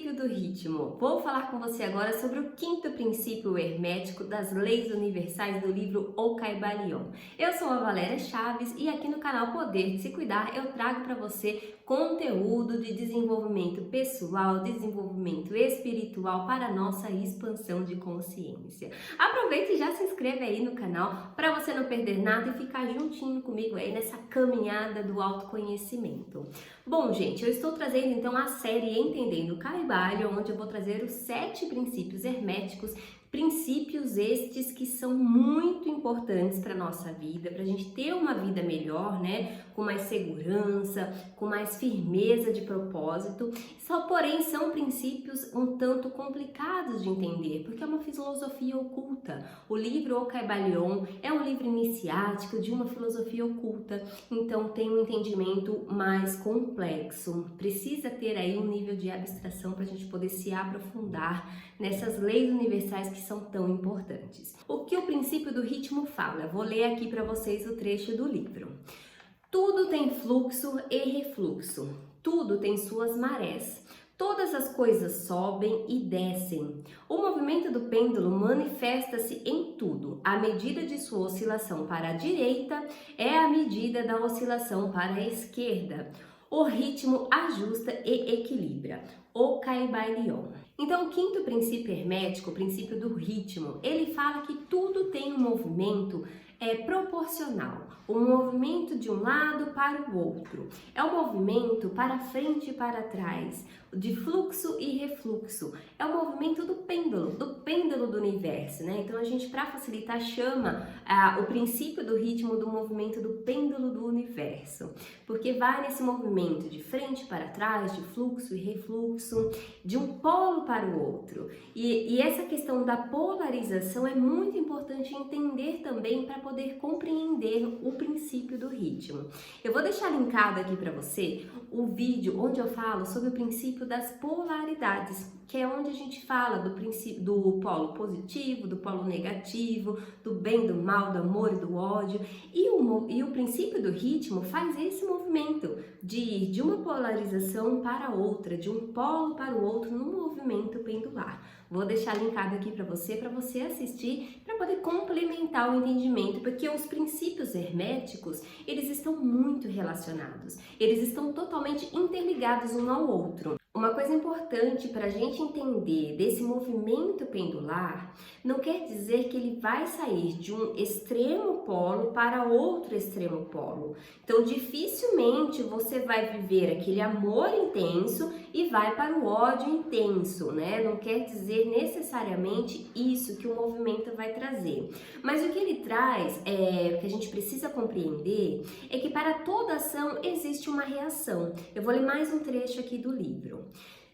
princípio do ritmo. Vou falar com você agora sobre o quinto princípio hermético das leis universais do livro O Caibalion. Eu sou a Valéria Chaves e aqui no canal Poder de Se Cuidar eu trago para você conteúdo de desenvolvimento pessoal, desenvolvimento espiritual para a nossa expansão de consciência. Aproveite e já se inscreve aí no canal para você não perder nada e ficar juntinho comigo aí nessa caminhada do autoconhecimento. Bom, gente, eu estou trazendo então a série Entendendo o Caibalion, onde eu vou trazer os 7 princípios herméticos, princípios estes que são muito importantes para a nossa vida, para a gente ter uma vida melhor, né? Com mais segurança, com mais firmeza de propósito. Porém, são princípios um tanto complicados de entender, porque é uma filosofia oculta. O livro O Caibalion é um livro iniciático de uma filosofia oculta, então tem um entendimento mais complexo. Precisa ter aí um nível de abstração para a gente poder se aprofundar nessas leis universais que são tão importantes. O que o princípio do ritmo fala? Eu vou ler aqui para vocês o trecho do livro. Tudo tem fluxo e refluxo, tudo tem suas marés. Todas as coisas sobem e descem. O movimento do pêndulo manifesta-se em tudo. A medida de sua oscilação para a direita é a medida da oscilação para a esquerda. O ritmo ajusta e equilibra. O Caibalion. Então, o quinto princípio hermético, o princípio do ritmo, ele fala que tudo tem um movimento proporcional, um movimento de um lado para o outro. É um movimento para frente e para trás, de fluxo e refluxo. É o movimento do pêndulo do universo, né? Então a gente, para facilitar, chama o princípio do ritmo do movimento do pêndulo do universo, porque vai nesse movimento de frente para trás, de fluxo e refluxo, de um polo para o outro. E essa questão da polarização é muito importante entender também para poder compreender o princípio do ritmo. Eu vou deixar linkado aqui para você o vídeo onde eu falo sobre o princípio das polaridades, que é onde a gente fala do princípio do polo positivo, do polo negativo, do bem, do mal, do amor e do ódio. E o princípio do ritmo faz esse movimento de ir de uma polarização para outra, de um polo para o outro no movimento pendular. Vou deixar linkado aqui para você assistir, para poder complementar o entendimento, porque os princípios herméticos, eles estão muito relacionados, eles estão totalmente interligados um ao outro. Uma coisa importante para a gente entender desse movimento pendular não quer dizer que ele vai sair de um extremo polo para outro extremo polo. Então, dificilmente você vai viver aquele amor intenso e vai para o ódio intenso, né? Não quer dizer necessariamente isso que o movimento vai trazer. Mas o que ele traz, que a gente precisa compreender, é que para toda ação existe uma reação. Eu vou ler mais um trecho aqui do livro.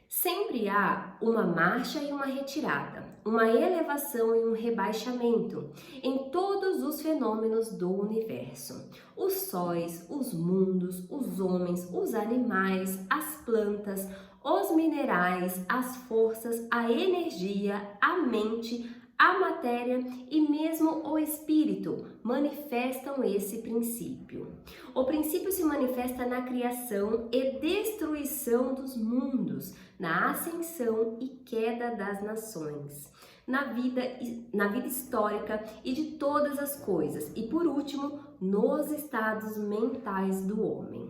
Sempre há uma marcha e uma retirada, uma elevação e um rebaixamento em todos os fenômenos do universo. Os sóis, os mundos, os homens, os animais, as plantas, os minerais, as forças, a energia, a mente, a matéria e mesmo o espírito manifestam esse princípio. O princípio se manifesta na criação e destruição dos mundos, na ascensão e queda das nações, na vida histórica e de todas as coisas, e por último, nos estados mentais do homem.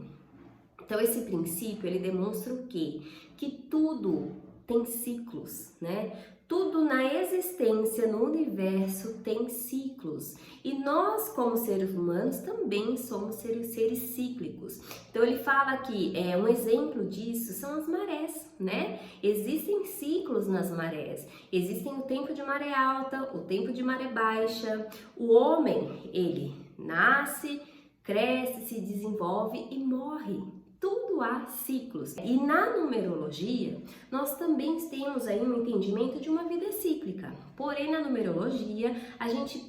Então esse princípio, ele demonstra o quê? Que tudo tem ciclos, né? Tudo na existência, no universo, tem ciclos. E nós, como seres humanos, também somos seres cíclicos. Então, ele fala que um exemplo disso são as marés, né? Existem ciclos nas marés. Existem o tempo de maré alta, o tempo de maré baixa. O homem, ele nasce, cresce, se desenvolve e morre. Tudo há ciclos. E na numerologia, nós também temos aí um entendimento de uma vida cíclica. Porém, na numerologia, a gente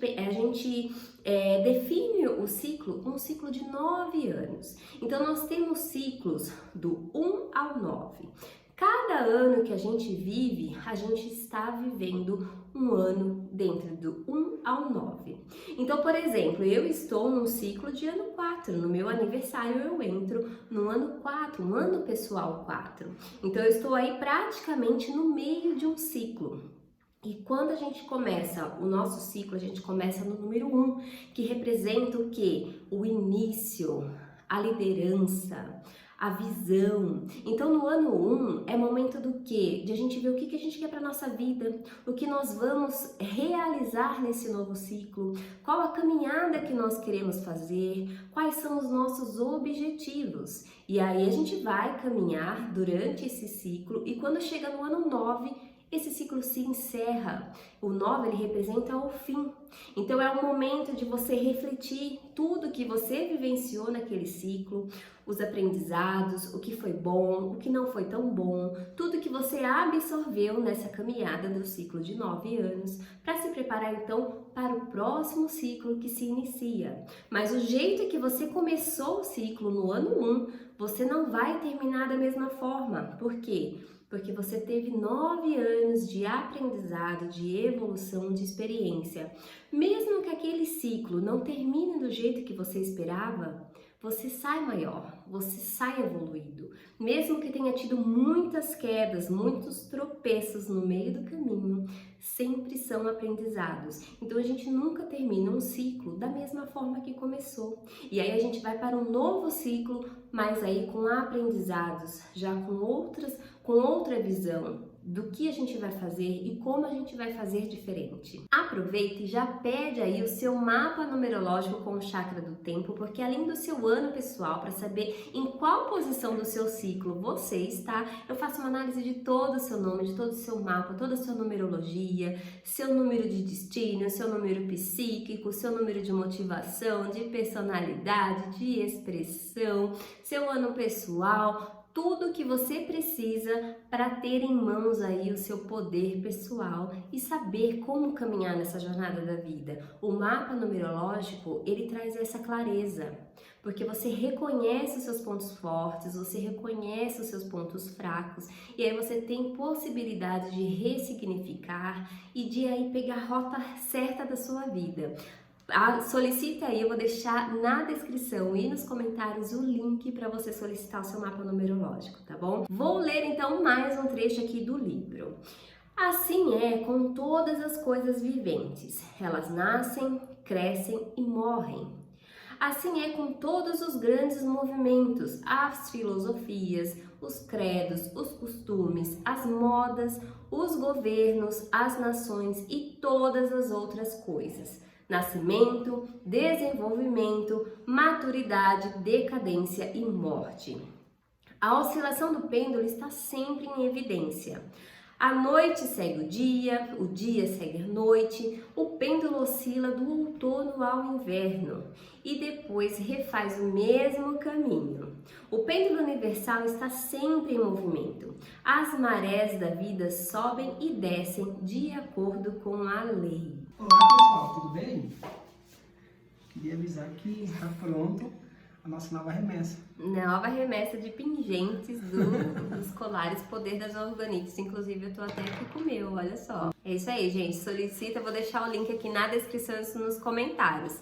define o ciclo, um ciclo de 9 anos. Então, nós temos ciclos do 1 ao 9. Cada ano que a gente vive, a gente está vivendo um ano dentro do 1 ao 9. Então, por exemplo, eu estou num ciclo de ano 4. No meu aniversário eu entro no ano 4, um ano pessoal 4. Então, eu estou aí praticamente no meio de um ciclo. E quando a gente começa o nosso ciclo, a gente começa no número 1, que representa o quê? O início, a liderança, a visão. Então, no ano 1 é momento do quê? De a gente ver o que a gente quer para nossa vida, o que nós vamos realizar nesse novo ciclo, qual a caminhada que nós queremos fazer, quais são os nossos objetivos. E aí a gente vai caminhar durante esse ciclo e quando chega no ano 9, esse ciclo se encerra. O 9 ele representa o fim. Então é o momento de você refletir tudo que você vivenciou naquele ciclo, os aprendizados, o que foi bom, o que não foi tão bom, tudo que você absorveu nessa caminhada do ciclo de 9 anos, para se preparar então para o próximo ciclo que se inicia. Mas o jeito que você começou o ciclo no ano 1, você não vai terminar da mesma forma. Por quê? Porque você teve 9 anos de aprendizado, de evolução, de experiência. Mesmo que aquele ciclo não termine do jeito que você esperava, você sai maior, você sai evoluído. Mesmo que tenha tido muitas quedas, muitos tropeços no meio do caminho, sempre são aprendizados. Então a gente nunca termina um ciclo da mesma forma que começou. E aí a gente vai para um novo ciclo, mas aí com aprendizados, já com outra visão do que a gente vai fazer e como a gente vai fazer diferente. Aproveita e já pede aí o seu mapa numerológico com o chakra do tempo, porque além do seu ano pessoal, para saber em qual posição do seu ciclo você está, eu faço uma análise de todo o seu nome, de todo o seu mapa, toda a sua numerologia, seu número de destino, seu número psíquico, seu número de motivação, de personalidade, de expressão, seu ano pessoal, tudo que você precisa para ter em mãos aí o seu poder pessoal e saber como caminhar nessa jornada da vida. O mapa numerológico, ele traz essa clareza, porque você reconhece os seus pontos fortes, você reconhece os seus pontos fracos e aí você tem possibilidade de ressignificar e de aí pegar a rota certa da sua vida. Solicita aí, eu vou deixar na descrição e nos comentários o link para você solicitar o seu mapa numerológico, tá bom? Vou ler então mais um trecho aqui do livro. Assim é com todas as coisas viventes, elas nascem, crescem e morrem. Assim é com todos os grandes movimentos, as filosofias, os credos, os costumes, as modas, os governos, as nações e todas as outras coisas. Nascimento, desenvolvimento, maturidade, decadência e morte. A oscilação do pêndulo está sempre em evidência. A noite segue o dia segue a noite, o pêndulo oscila do outono ao inverno e depois refaz o mesmo caminho. O pêndulo universal está sempre em movimento. As marés da vida sobem e descem de acordo com a lei. Olá pessoal, tudo bem? Queria avisar que está pronto a nossa nova remessa. Nova remessa de pingentes dos colares Poder das Orgonites. Inclusive eu tô até aqui com o meu, olha só. É isso aí, gente. Solicita, vou deixar o link aqui na descrição e nos comentários.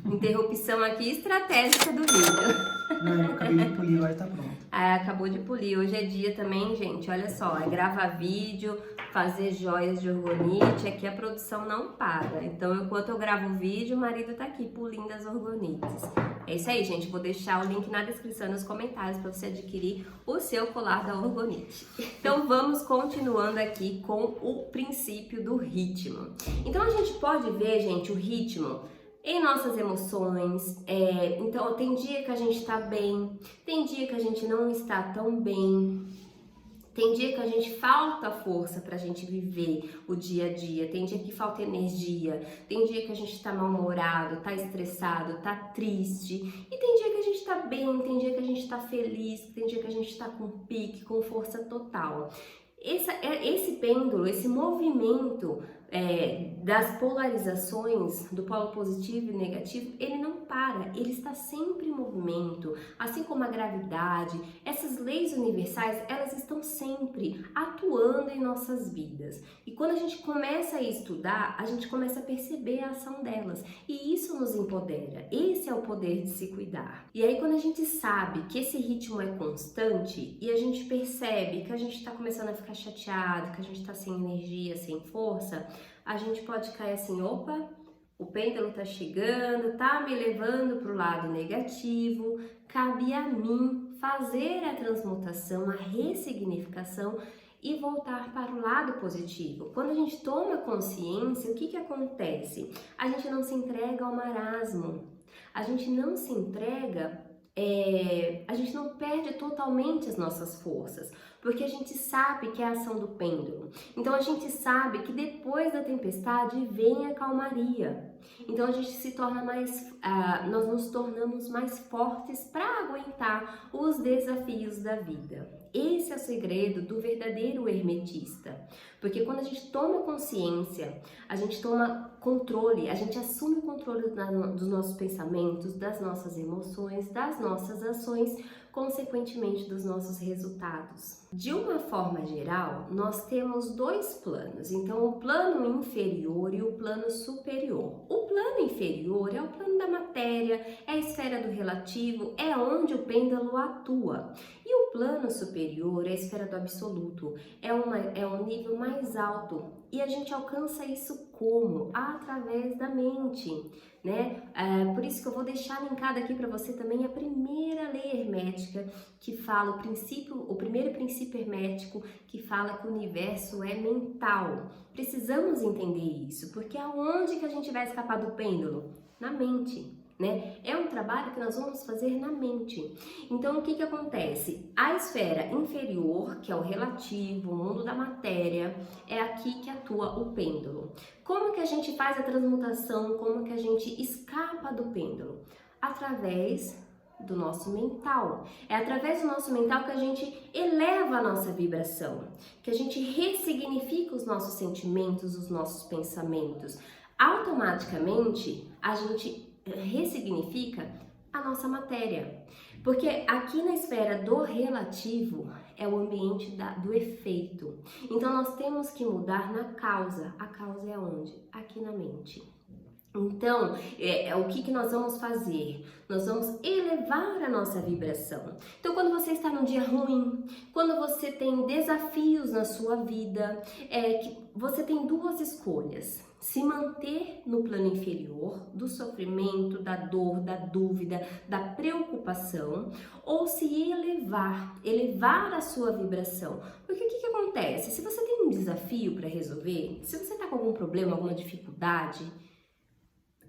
Interrupção aqui estratégica do vídeo. Não, eu acabei de polir, agora tá pronto. Acabou de polir. Hoje é dia também, gente. Olha só, é gravar vídeo, fazer joias de orgonite. Aqui a produção não para. Então, enquanto eu gravo o vídeo, o marido tá aqui polindo as orgonites. É isso aí, gente. Vou deixar o link na descrição e nos comentários para você adquirir o seu colar da orgonite. Então, vamos continuando aqui com o princípio do ritmo. Então, a gente pode ver, gente, o ritmo em nossas emoções. Então tem dia que a gente tá bem, tem dia que a gente não está tão bem, tem dia que a gente falta força pra gente viver o dia a dia, tem dia que falta energia, tem dia que a gente tá mal-humorado, tá estressado, tá triste, e tem dia que a gente tá bem, tem dia que a gente tá feliz, tem dia que a gente tá com pique, com força total. Esse pêndulo, esse movimento das polarizações do polo positivo e negativo, ele não para, ele está sempre em movimento, assim como a gravidade. Essas leis universais, elas estão sempre atuando em nossas vidas. E quando a gente começa a estudar, a gente começa a perceber a ação delas, e isso nos empodera. Esse é o poder de se cuidar. E aí, quando a gente sabe que esse ritmo é constante e a gente percebe que a gente está começando a ficar chateado, que a gente está sem energia, sem força, a gente pode cair assim: opa, o pêndulo tá chegando, tá me levando para o lado negativo, cabe a mim fazer a transmutação, a ressignificação e voltar para o lado positivo. Quando a gente toma consciência, o que acontece? A gente não se entrega ao marasmo, a gente não se entrega, a gente não perde totalmente as nossas forças, porque a gente sabe que é a ação do pêndulo. Então a gente sabe que depois da tempestade vem a calmaria. Então a gente se torna nós nos tornamos mais fortes para aguentar os desafios da vida. Esse é o segredo do verdadeiro hermetista, porque quando a gente toma consciência, a gente toma controle, a gente assume o controle dos nossos pensamentos, das nossas emoções, das nossas ações, consequentemente dos nossos resultados. De uma forma geral, nós temos dois planos, então o plano inferior e o plano superior. O plano inferior é o plano da matéria, é a esfera do relativo, é onde o pêndulo atua. E o plano superior é a esfera do absoluto, é um nível mais alto. E a gente alcança isso como? Através da mente, né? Por isso que eu vou deixar linkado aqui para você também a primeira lei hermética, que fala o primeiro princípio hermético, que fala que o universo é mental. Precisamos entender isso, porque aonde que a gente vai escapar do pêndulo? Na mente. Né? É um trabalho que nós vamos fazer na mente. Então, o que acontece? A esfera inferior, que é o relativo, o mundo da matéria, é aqui que atua o pêndulo. Como que a gente faz a transmutação? Como que a gente escapa do pêndulo? Através do nosso mental. É através do nosso mental que a gente eleva a nossa vibração, que a gente ressignifica os nossos sentimentos, os nossos pensamentos. Automaticamente, a gente ressignifica a nossa matéria, porque aqui na esfera do relativo é o ambiente do efeito. Então nós temos que mudar na causa. A causa é onde? Aqui na mente. Então, o que nós vamos fazer? Nós vamos elevar a nossa vibração. Então, quando você está num dia ruim, quando você tem desafios na sua vida, você tem duas escolhas: se manter no plano inferior, do sofrimento, da dor, da dúvida, da preocupação, ou se elevar a sua vibração. Porque o que acontece? Se você tem um desafio para resolver, se você está com algum problema, alguma dificuldade,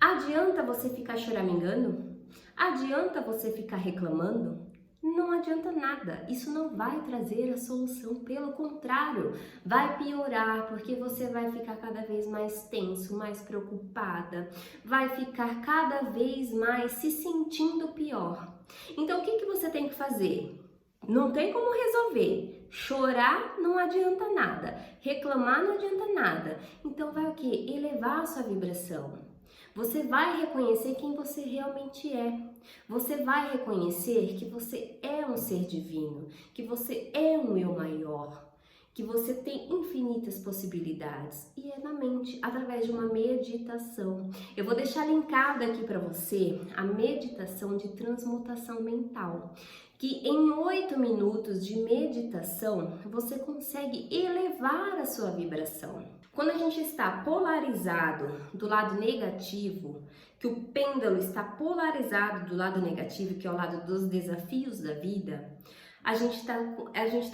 adianta você ficar choramingando? Adianta você ficar reclamando? Não adianta nada, isso não vai trazer a solução, pelo contrário, vai piorar, porque você vai ficar cada vez mais tenso, mais preocupada, vai ficar cada vez mais se sentindo pior. Então, o que você tem que fazer? Não tem como resolver. Chorar não adianta nada, reclamar não adianta nada. Então, vai o quê? Elevar a sua vibração. Você vai reconhecer quem você realmente é. Você vai reconhecer que você é um ser divino, que você é um eu maior, que você tem infinitas possibilidades. E é na mente, através de uma meditação. Eu vou deixar linkado aqui para você a meditação de transmutação mental, que em 8 minutos de meditação você consegue elevar a sua vibração. Quando a gente está polarizado do lado negativo, que o pêndulo está polarizado do lado negativo, que é o lado dos desafios da vida, a gente tá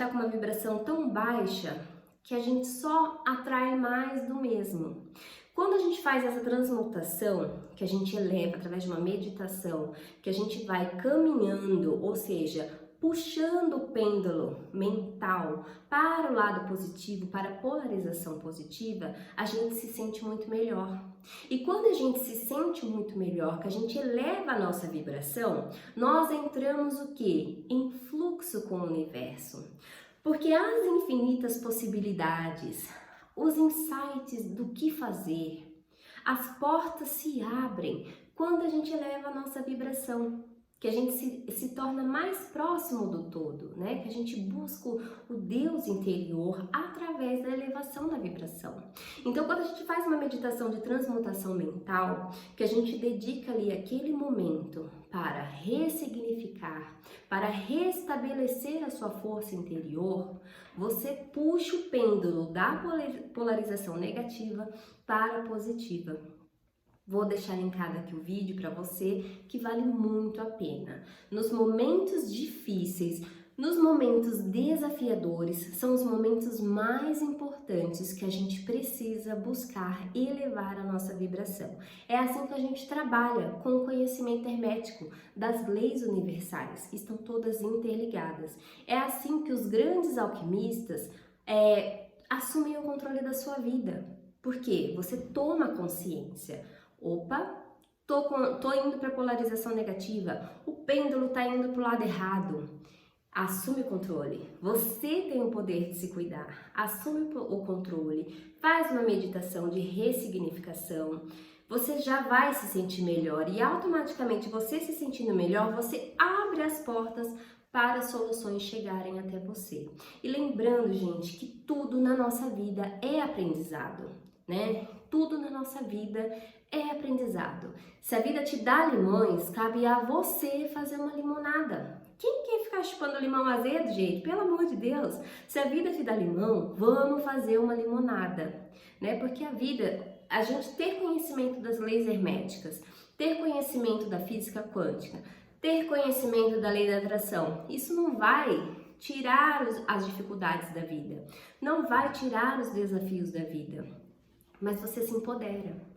com uma vibração tão baixa que a gente só atrai mais do mesmo. Quando a gente faz essa transmutação, que a gente eleva através de uma meditação, que a gente vai caminhando, ou seja, puxando o pêndulo mental para o lado positivo, para a polarização positiva, a gente se sente muito melhor. E quando a gente se sente muito melhor, que a gente eleva a nossa vibração, nós entramos o quê? Em fluxo com o universo. Porque as infinitas possibilidades, os insights do que fazer. As portas se abrem quando a gente eleva a nossa vibração, que a gente se torna mais próximo do todo, né? Que a gente busca o Deus interior através da elevação da vibração. Então, quando a gente faz uma meditação de transmutação mental, que a gente dedica ali aquele momento para ressignificar, para restabelecer a sua força interior, você puxa o pêndulo da polarização negativa para a positiva. Vou deixar linkado aqui o vídeo para você, que vale muito a pena. Nos momentos difíceis, nos momentos desafiadores, são os momentos mais importantes que a gente precisa buscar elevar a nossa vibração. É assim que a gente trabalha com o conhecimento hermético das leis universais, que estão todas interligadas. É assim que os grandes alquimistas assumem o controle da sua vida. Porque você toma consciência. Opa, tô indo para a polarização negativa, o pêndulo tá indo para o lado errado. Assume o controle. Você tem o poder de se cuidar. Assume o controle. Faz uma meditação de ressignificação. Você já vai se sentir melhor e automaticamente você se sentindo melhor, você abre as portas para soluções chegarem até você. E lembrando, gente, que tudo na nossa vida é aprendizado, né? Tudo na nossa vida é aprendizado. Se a vida te dá limões, cabe a você fazer uma limonada. Quem quer ficar chupando limão azedo, gente? Pelo amor de Deus. Se a vida te dá limão, vamos fazer uma limonada, né? Porque a vida, a gente ter conhecimento das leis herméticas, ter conhecimento da física quântica, ter conhecimento da lei da atração, isso não vai tirar as dificuldades da vida, não vai tirar os desafios da vida, mas você se empodera.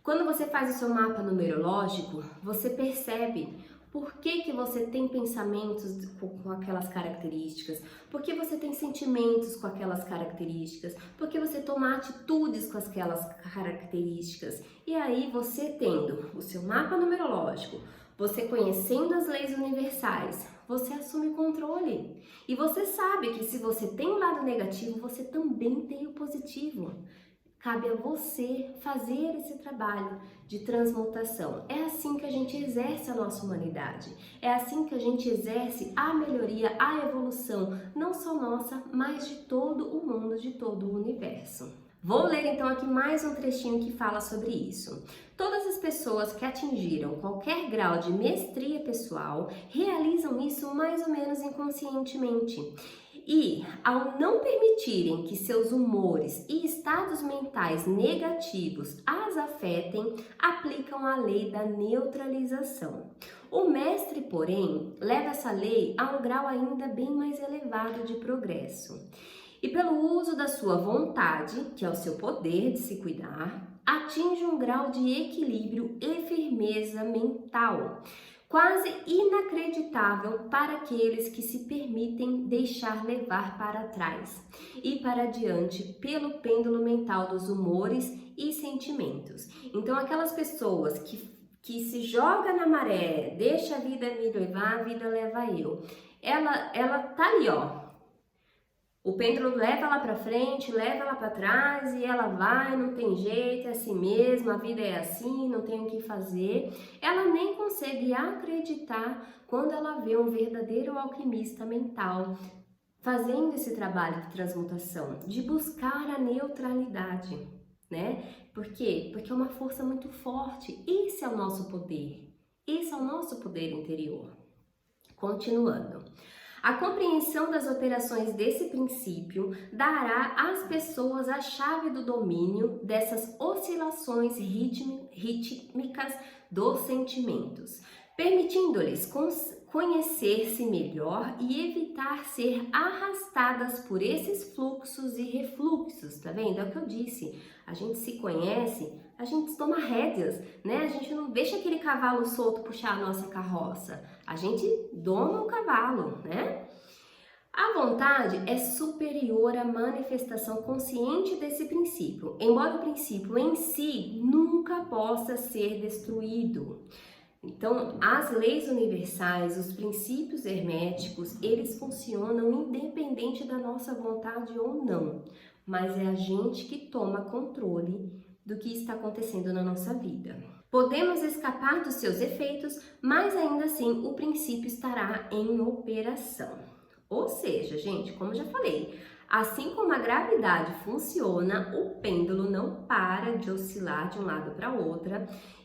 Quando você faz o seu mapa numerológico, você percebe por que você tem pensamentos com aquelas características, por que você tem sentimentos com aquelas características, por que você toma atitudes com aquelas características. E aí você tendo o seu mapa numerológico, você conhecendo as leis universais, você assume o controle. E você sabe que se você tem um lado negativo, você também tem o positivo. Cabe a você fazer esse trabalho de transmutação. É assim que a gente exerce a nossa humanidade. É assim que a gente exerce a melhoria, a evolução, não só nossa, mas de todo o mundo, de todo o universo. Vou ler então aqui mais um trechinho que fala sobre isso. Todas as pessoas que atingiram qualquer grau de mestria pessoal realizam isso mais ou menos inconscientemente. E, ao não permitirem que seus humores e estados mentais negativos as afetem, aplicam a lei da neutralização. O mestre, porém, leva essa lei a um grau ainda bem mais elevado de progresso. E pelo uso da sua vontade, que é o seu poder de se cuidar, atinge um grau de equilíbrio e firmeza mental, quase inacreditável para aqueles que se permitem deixar levar para trás e para diante pelo pêndulo mental dos humores e sentimentos. Então, aquelas pessoas que se joga na maré, deixa a vida me levar, a vida leva eu. Ela tá ali, ó. O pêndulo leva ela para frente, leva ela para trás e ela vai, não tem jeito, é assim mesmo, a vida é assim, não tem o que fazer. Ela nem consegue acreditar quando ela vê um verdadeiro alquimista mental fazendo esse trabalho de transmutação, de buscar a neutralidade, né? Por quê? Porque é uma força muito forte. Esse é o nosso poder. Esse é o nosso poder interior. Continuando. A compreensão das operações desse princípio dará às pessoas a chave do domínio dessas oscilações rítmicas dos sentimentos, permitindo-lhes conhecer-se melhor e evitar ser arrastadas por esses fluxos e refluxos, tá vendo? É o que eu disse, a gente se conhece, a gente toma rédeas, né? A gente não deixa aquele cavalo solto puxar a nossa carroça, a gente doma o cavalo, né? A vontade é superior à manifestação consciente desse princípio, embora o princípio em si nunca possa ser destruído. Então, as leis universais, os princípios herméticos, eles funcionam independente da nossa vontade ou não. mas é a gente que toma controle do que está acontecendo na nossa vida. Podemos escapar dos seus efeitos, mas ainda assim o princípio estará em operação. Ou seja, gente, como já falei, assim como a gravidade funciona, o pêndulo não para de oscilar de um lado para outro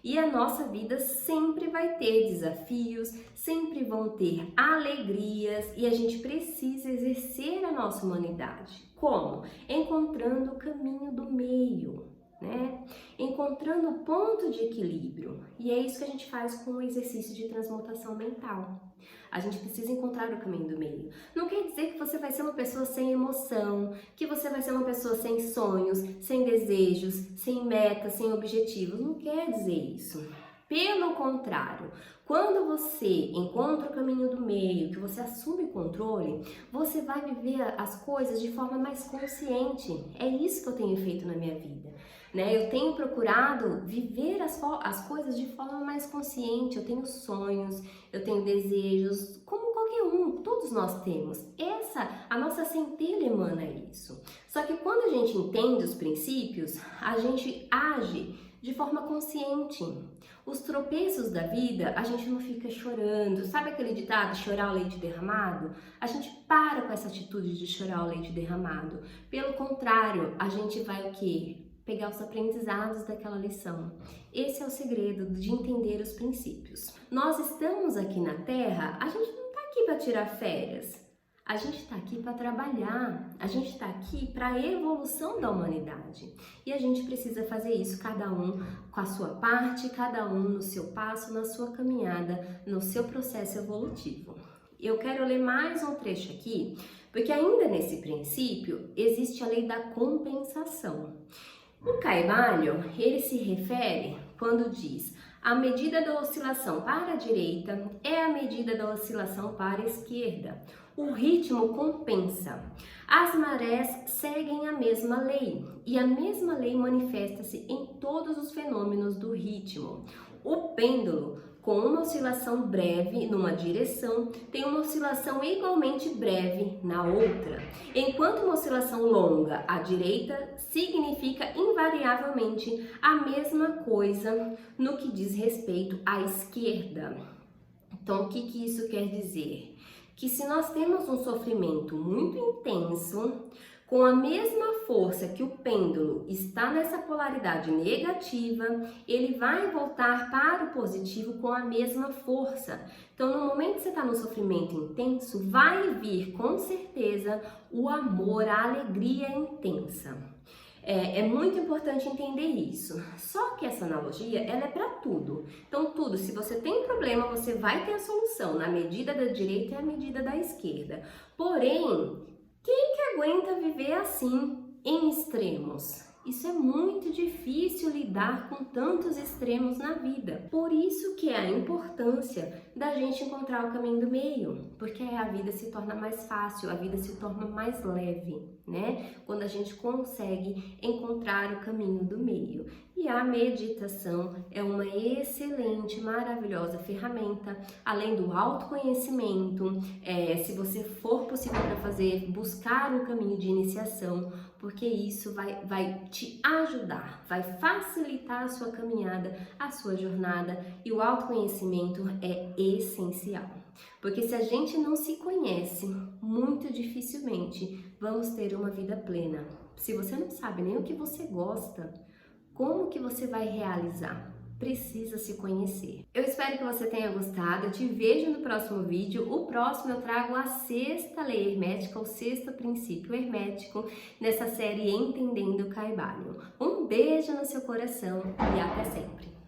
e a nossa vida sempre vai ter desafios, sempre vão ter alegrias e a gente precisa exercer a nossa humanidade. Como? Encontrando o caminho do meio, né? Encontrando o ponto de equilíbrio. E é isso que a gente faz com o exercício de transmutação mental. A gente precisa encontrar o caminho do meio. Não quer dizer que você vai ser uma pessoa sem emoção, que você vai ser uma pessoa sem sonhos, sem desejos, sem metas, sem objetivos. Não quer dizer isso. Pelo contrário, quando você encontra o caminho do meio, que você assume o controle, você vai viver as coisas de forma mais consciente. É isso que eu tenho feito na minha vida. Eu tenho procurado viver as coisas de forma mais consciente. Eu tenho sonhos, eu tenho desejos, como qualquer um, todos nós temos. A nossa centelha emana isso. Só que quando a gente entende os princípios, a gente age de forma consciente. Os tropeços da vida, a gente não fica chorando. Sabe aquele ditado, chorar o leite derramado? A gente para com essa atitude de chorar o leite derramado. Pelo contrário, a gente vai o quê? Pegar os aprendizados daquela lição. Esse é o segredo de entender os princípios. Nós estamos aqui na Terra, a gente não está aqui para tirar férias. A gente está aqui para trabalhar, a gente está aqui para a evolução da humanidade. E a gente precisa fazer isso, cada um com a sua parte, cada um no seu passo, na sua caminhada, no seu processo evolutivo. Eu quero ler mais um trecho aqui, porque ainda nesse princípio existe a lei da compensação. O Kaivalyo, ele se refere quando diz: a medida da oscilação para a direita é a medida da oscilação para a esquerda. O ritmo compensa. As marés seguem a mesma lei e a mesma lei manifesta-se em todos os fenômenos do ritmo. O pêndulo, com uma oscilação breve numa direção, tem uma oscilação igualmente breve na outra, enquanto uma oscilação longa à direita significa invariavelmente a mesma coisa no que diz respeito à esquerda. Então, o que isso quer dizer? Que se nós temos um sofrimento muito intenso, com a mesma força que o pêndulo está nessa polaridade negativa, ele vai voltar para o positivo com a mesma força. Então, no momento que você está no sofrimento intenso, vai vir com certeza o amor, a alegria intensa. É muito importante entender isso. Só que essa analogia, ela é para tudo. Então, tudo, se você tem problema, você vai ter a solução na medida da direita e a medida da esquerda. Porém, quem que aguenta viver assim, em extremos? Isso é muito difícil lidar com tantos extremos na vida. Por isso que é a importância da gente encontrar o caminho do meio, porque aí a vida se torna mais fácil, a vida se torna mais leve, né? Quando a gente consegue encontrar o caminho do meio. E a meditação é uma excelente, maravilhosa ferramenta, além do autoconhecimento, se você for possível para fazer, buscar um caminho de iniciação, porque isso vai te ajudar, vai facilitar a sua caminhada, a sua jornada, e o autoconhecimento é essencial. Porque se a gente não se conhece, muito dificilmente vamos ter uma vida plena. Se você não sabe nem o que você gosta, como que você vai realizar? Precisa se conhecer. Eu espero que você tenha gostado. Eu te vejo no próximo vídeo. O próximo eu trago a 6ª lei hermética, o 6º princípio hermético, nessa série Entendendo o Kaivalyo. Um beijo no seu coração e até sempre!